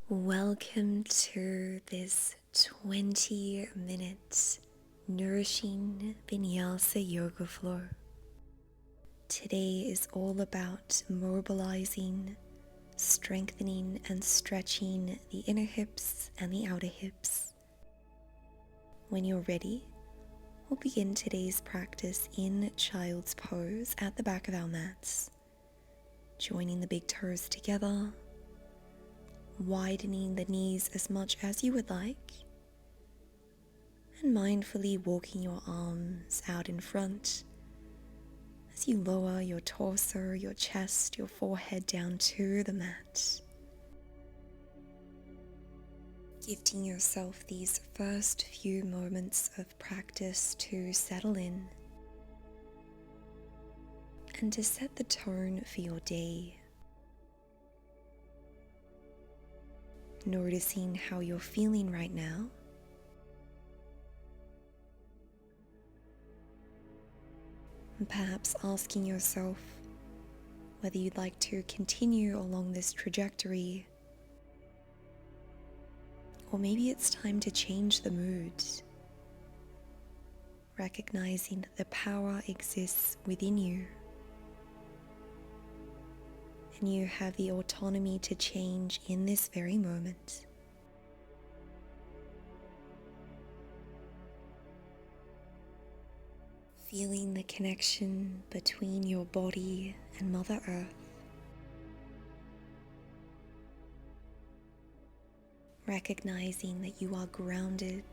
Welcome to this 20-minute Nourishing Vinyasa yoga flow. Today is all about mobilizing, strengthening and stretching the inner hips and the outer hips. When you're ready, we'll begin today's practice in child's pose at the back of our mats, joining the big toes together, widening the knees as much as you would like, and mindfully walking your arms out in front as you lower your torso, your chest, your forehead down to the mat. Gifting yourself these first few moments of practice to settle in and to set the tone for your day. Noticing how you're feeling right now. And perhaps asking yourself whether you'd like to continue along this trajectory, or maybe it's time to change the mood. Recognizing that the power exists within you, and you have the autonomy to change in this very moment. Feeling the connection between your body and Mother Earth. Recognizing that you are grounded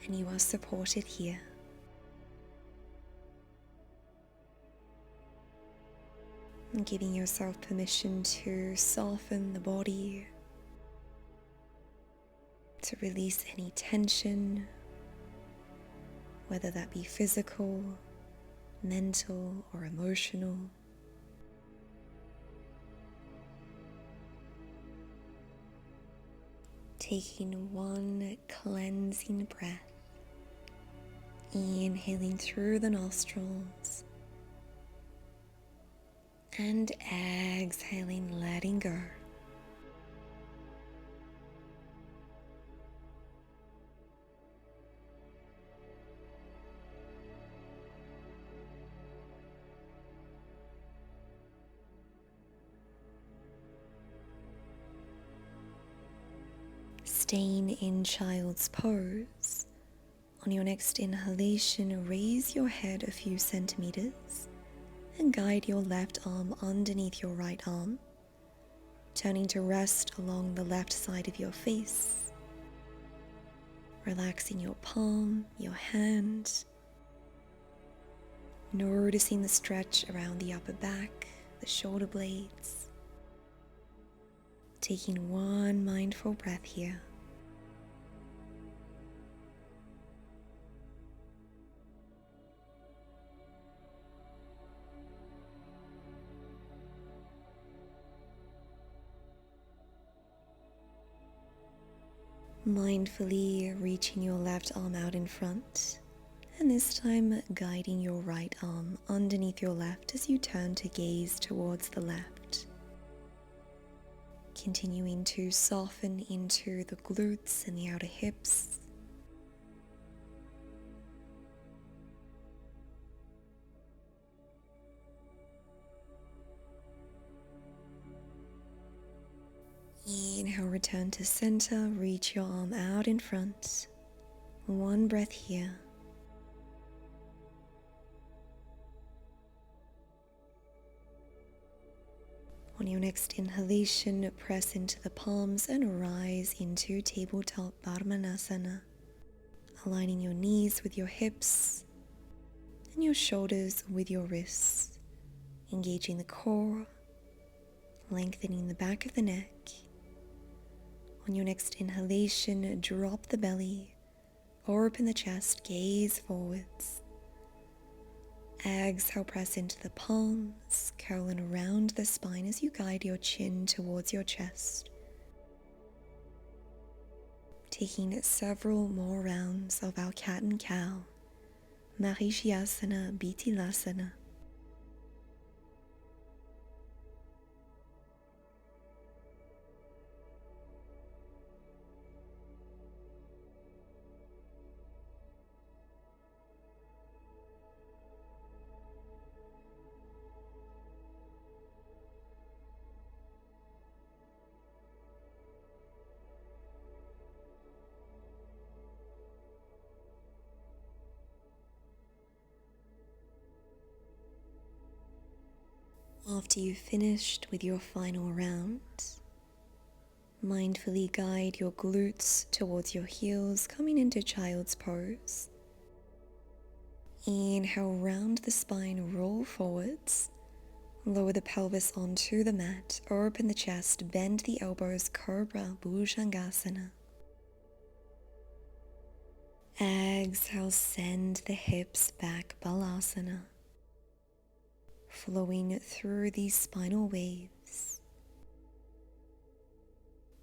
and you are supported here. And giving yourself permission to soften the body, to release any tension, whether that be physical, mental, or emotional. Taking one cleansing breath, inhaling through the nostrils, and exhaling, letting go. Staying in child's pose. On your next inhalation, raise your head a few centimeters and guide your left arm underneath your right arm, turning to rest along the left side of your face. Relaxing your palm, your hand, noticing the stretch around the upper back, the shoulder blades. Taking one mindful breath here. Mindfully reaching your left arm out in front, and this time guiding your right arm underneath your left as you turn to gaze towards the left. Continuing to soften into the glutes and the outer hips. Inhale, return to center, reach your arm out in front. One breath here. On your next inhalation, press into the palms and rise into tabletop Padmanasana, aligning your knees with your hips and your shoulders with your wrists, engaging the core, lengthening the back of the neck. On your next inhalation, drop the belly, open the chest, gaze forwards. Exhale, press into the palms, curling around the spine as you guide your chin towards your chest. Taking several more rounds of our cat and cow, Marishyasana, Bitilasana. After you've finished with your final round, mindfully guide your glutes towards your heels, coming into child's pose. Inhale, round the spine, roll forwards. Lower the pelvis onto the mat, open the chest, bend the elbows, Cobra Bhujangasana. Exhale, send the hips back, Balasana. Flowing through these spinal waves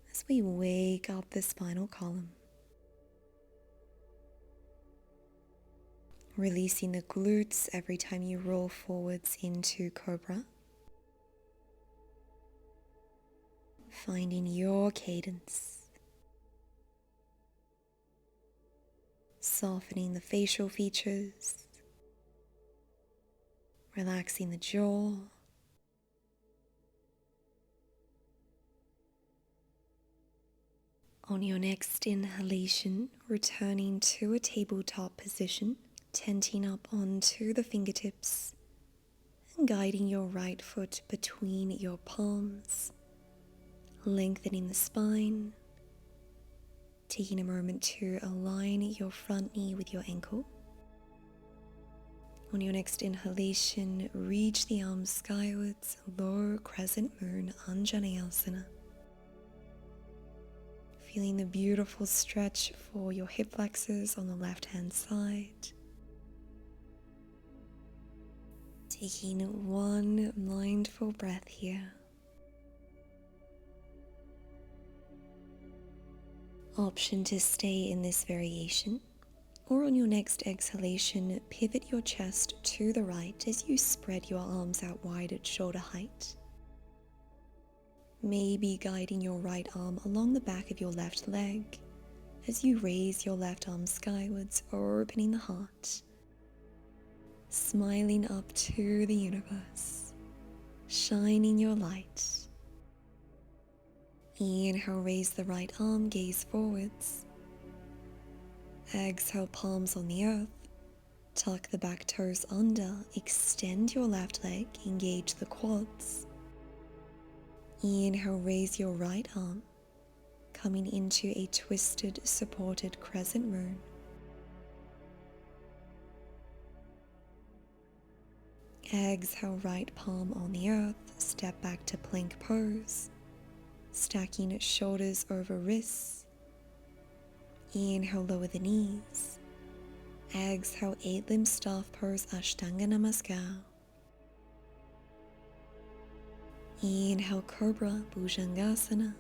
as we wake up the spinal column. Releasing the glutes every time you roll forwards into Cobra. Finding your cadence. Softening the facial features. Relaxing the jaw. On your next inhalation, returning to a tabletop position, tenting up onto the fingertips and guiding your right foot between your palms, lengthening the spine, taking a moment to align your front knee with your ankle. On your next inhalation, reach the arms skywards, lower crescent moon, Anjaneyasana. Feeling the beautiful stretch for your hip flexors on the left-hand side. Taking one mindful breath here. Option to stay in this variation, or on your next exhalation, pivot your chest to the right as you spread your arms out wide at shoulder height. Maybe guiding your right arm along the back of your left leg as you raise your left arm skywards, opening the heart. Smiling up to the universe, shining your light. Inhale, raise the right arm, gaze forwards. Exhale, palms on the earth. Tuck the back toes under, extend your left leg, engage the quads. Inhale, raise your right arm, coming into a twisted, supported crescent moon. Exhale, right palm on the earth, step back to plank pose, stacking shoulders over wrists. Inhale, lower the knees. Exhale, 8-limb staff pose, Ashtanga Namaskar. Inhale, Cobra Bhujangasana.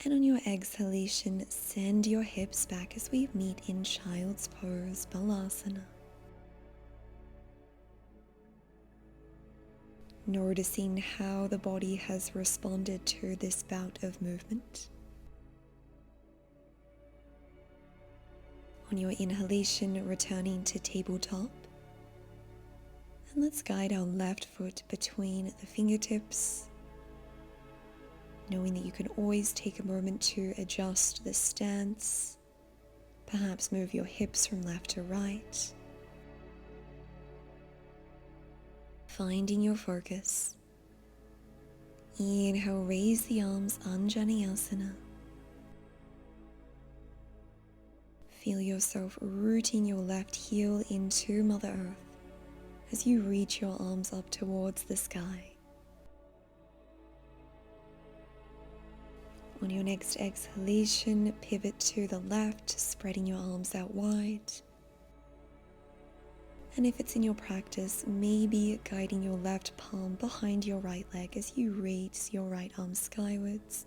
And on your exhalation, send your hips back as we meet in child's pose, Balasana. Noticing how the body has responded to this bout of movement. On your inhalation, returning to tabletop. And let's guide our left foot between the fingertips, knowing that you can always take a moment to adjust the stance, perhaps move your hips from left to right. Finding your focus. Inhale, raise the arms, Anjaneyasana. Feel yourself rooting your left heel into Mother Earth as you reach your arms up towards the sky. On your next exhalation, pivot to the left, spreading your arms out wide. And if it's in your practice, maybe guiding your left palm behind your right leg as you raise your right arm skywards.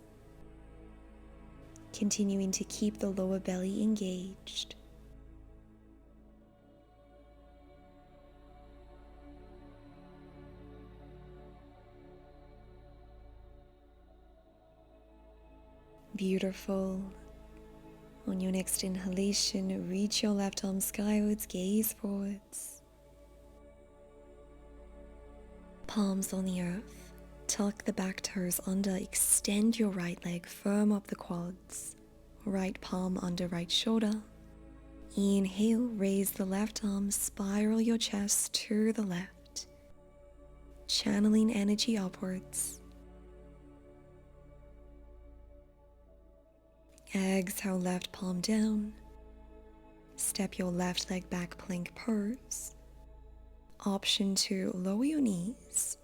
Continuing to keep the lower belly engaged. Beautiful. On your next inhalation, reach your left arm skywards, gaze forwards. Palms on the earth, tuck the back toes under, extend your right leg, firm up the quads. Right palm under right shoulder. Inhale, raise the left arm, spiral your chest to the left. channeling energy upwards. Exhale, left palm down. Step your left leg back, plank pose. Option to lower your knees,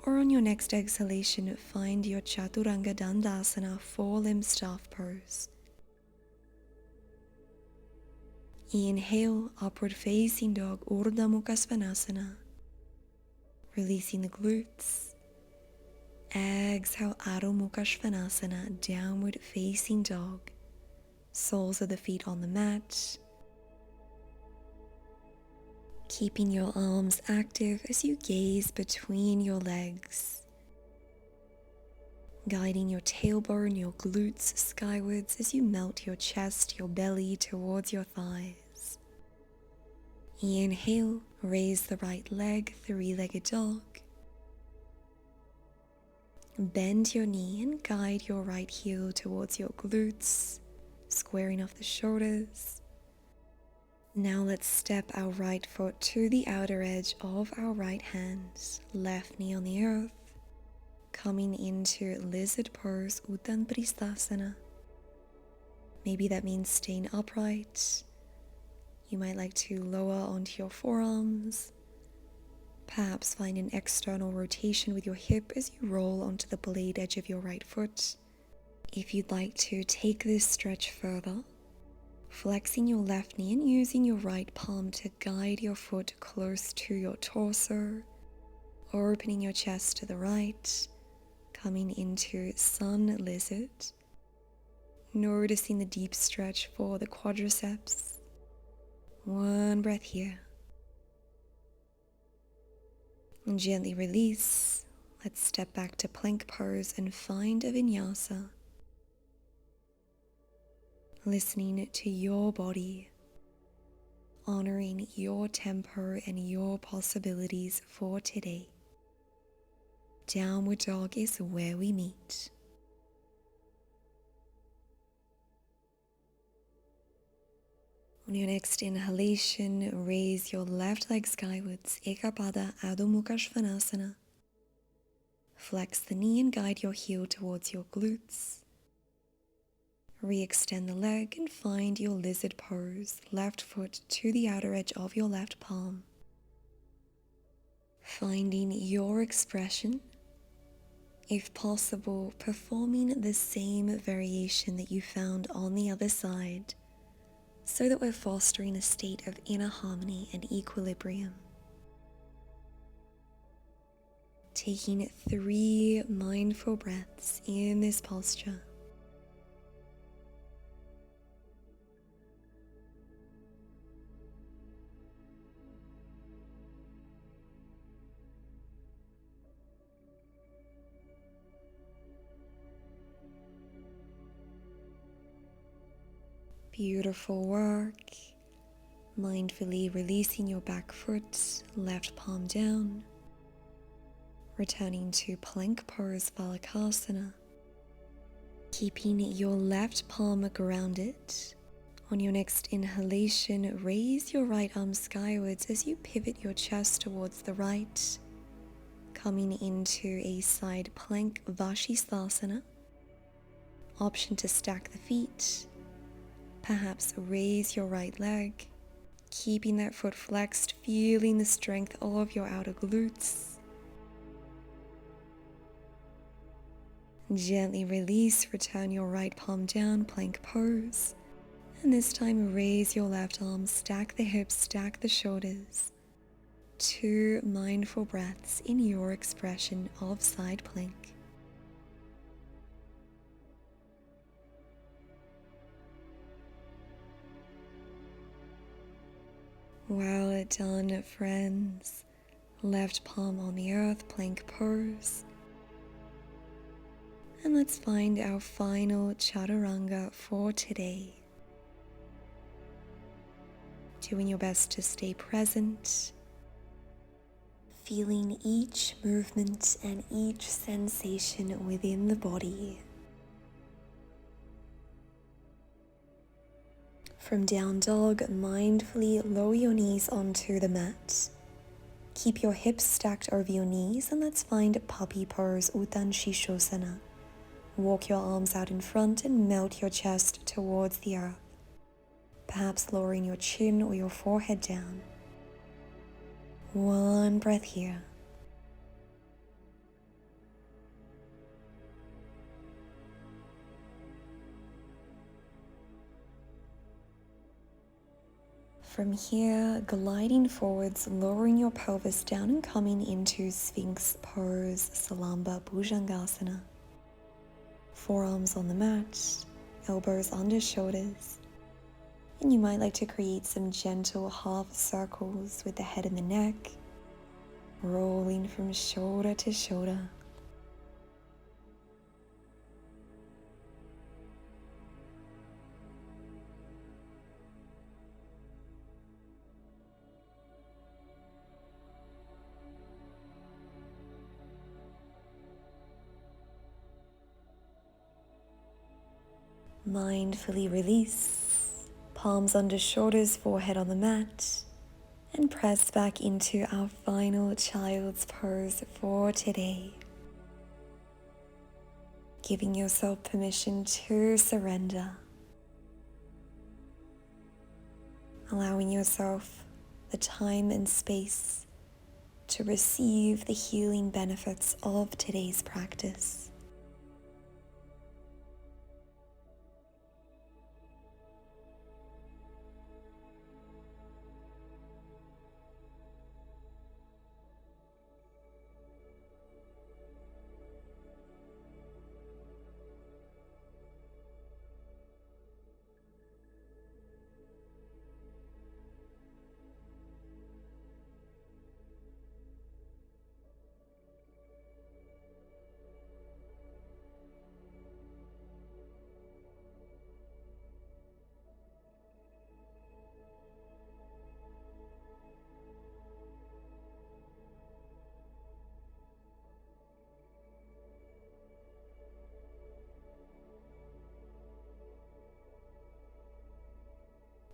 or on your next exhalation, find your Chaturanga Dandasana 4-limb staff pose. Inhale, upward facing dog, Adho Mukha Svanasana, releasing the glutes. Exhale, Adho Mukha Svanasana, downward facing dog, soles of the feet on the mat. Keeping your arms active as you gaze between your legs, guiding your tailbone, your glutes skywards as you melt your chest, your belly towards your thighs. Inhale, raise the right leg, three-legged dog. Bend your knee and guide your right heel towards your glutes, squaring off the shoulders. Now let's step our right foot to the outer edge of our right hand, left knee on the earth, coming into lizard pose, Utthan Pristhasana. Maybe that means staying upright. You might like to lower onto your forearms. Perhaps find an external rotation with your hip as you roll onto the blade edge of your right foot. If you'd like to take this stretch further, flexing your left knee and using your right palm to guide your foot close to your torso, opening your chest to the right, coming into sun lizard, noticing the deep stretch for the quadriceps. One breath here. And gently release. Let's step back to plank pose and find a vinyasa. Listening to your body, honoring your tempo and your possibilities for today. Downward dog is where we meet. On your next inhalation, raise your left leg skywards, Ekapada Adho Mukha Svanasana. Flex the knee and guide your heel towards your glutes. Re-extend the leg and find your lizard pose, left foot to the outer edge of your left palm. Finding your expression, if possible, performing the same variation that you found on the other side, so that we're fostering a state of inner harmony and equilibrium. Taking 3 mindful breaths in this posture. Beautiful work. Mindfully releasing your back foot, left palm down. Returning to plank pose, Vasisthasana. Keeping your left palm grounded. On your next inhalation, raise your right arm skywards as you pivot your chest towards the right. Coming into a side plank, Vasisthasana. Option to stack the feet. Perhaps raise your right leg, keeping that foot flexed, feeling the strength of your outer glutes. Gently release, return your right palm down, plank pose. And this time raise your left arm, stack the hips, stack the shoulders. 2 mindful breaths in your expression of side plank. Well done, friends. Left palm on the earth, plank pose. And let's find our final chaturanga for today. Doing your best to stay present, feeling each movement and each sensation within the body. From down dog, mindfully lower your knees onto the mat. Keep your hips stacked over your knees and let's find puppy pose, Utthan Pristhasana. Walk your arms out in front and melt your chest towards the earth, perhaps lowering your chin or your forehead down. One breath here. From here, gliding forwards, lowering your pelvis down and coming into Sphinx pose, Salamba Bhujangasana. Forearms on the mat, elbows under shoulders. And you might like to create some gentle half circles with the head and the neck, rolling from shoulder to shoulder. Mindfully release, palms under shoulders, forehead on the mat, and press back into our final child's pose for today. Giving yourself permission to surrender. Allowing yourself the time and space to receive the healing benefits of today's practice.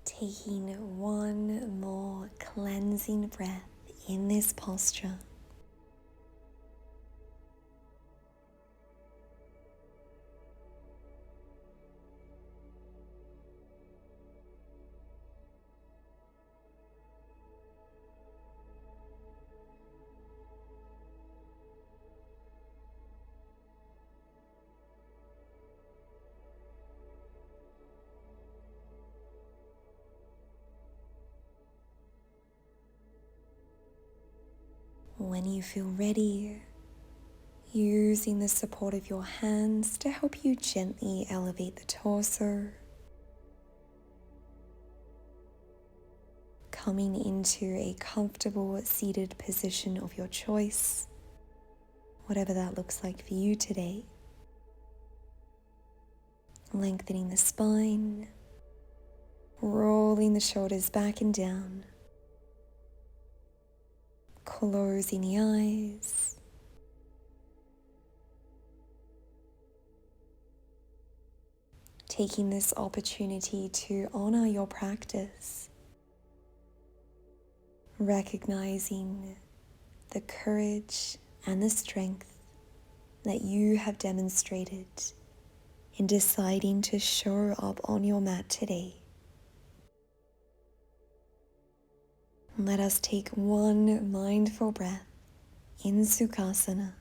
Taking one more cleansing breath in this posture. When you feel ready, using the support of your hands to help you gently elevate the torso, coming into a comfortable seated position of your choice, whatever that looks like for you today. Lengthening the spine, rolling the shoulders back and down, closing the eyes, taking this opportunity to honor your practice, recognizing the courage and the strength that you have demonstrated in deciding to show up on your mat today. Let us take one mindful breath in Sukhasana.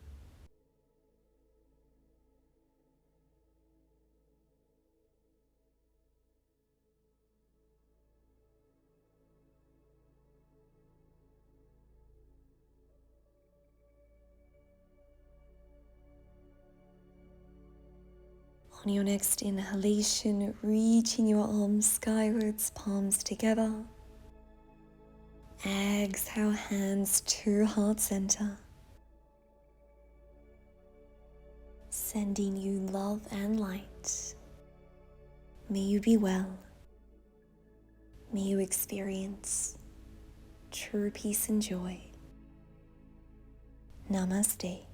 On your next inhalation, reaching your arms skywards, palms together. Exhale, hands to heart center. Sending you love and light. May you be well. May you experience true peace and joy. Namaste.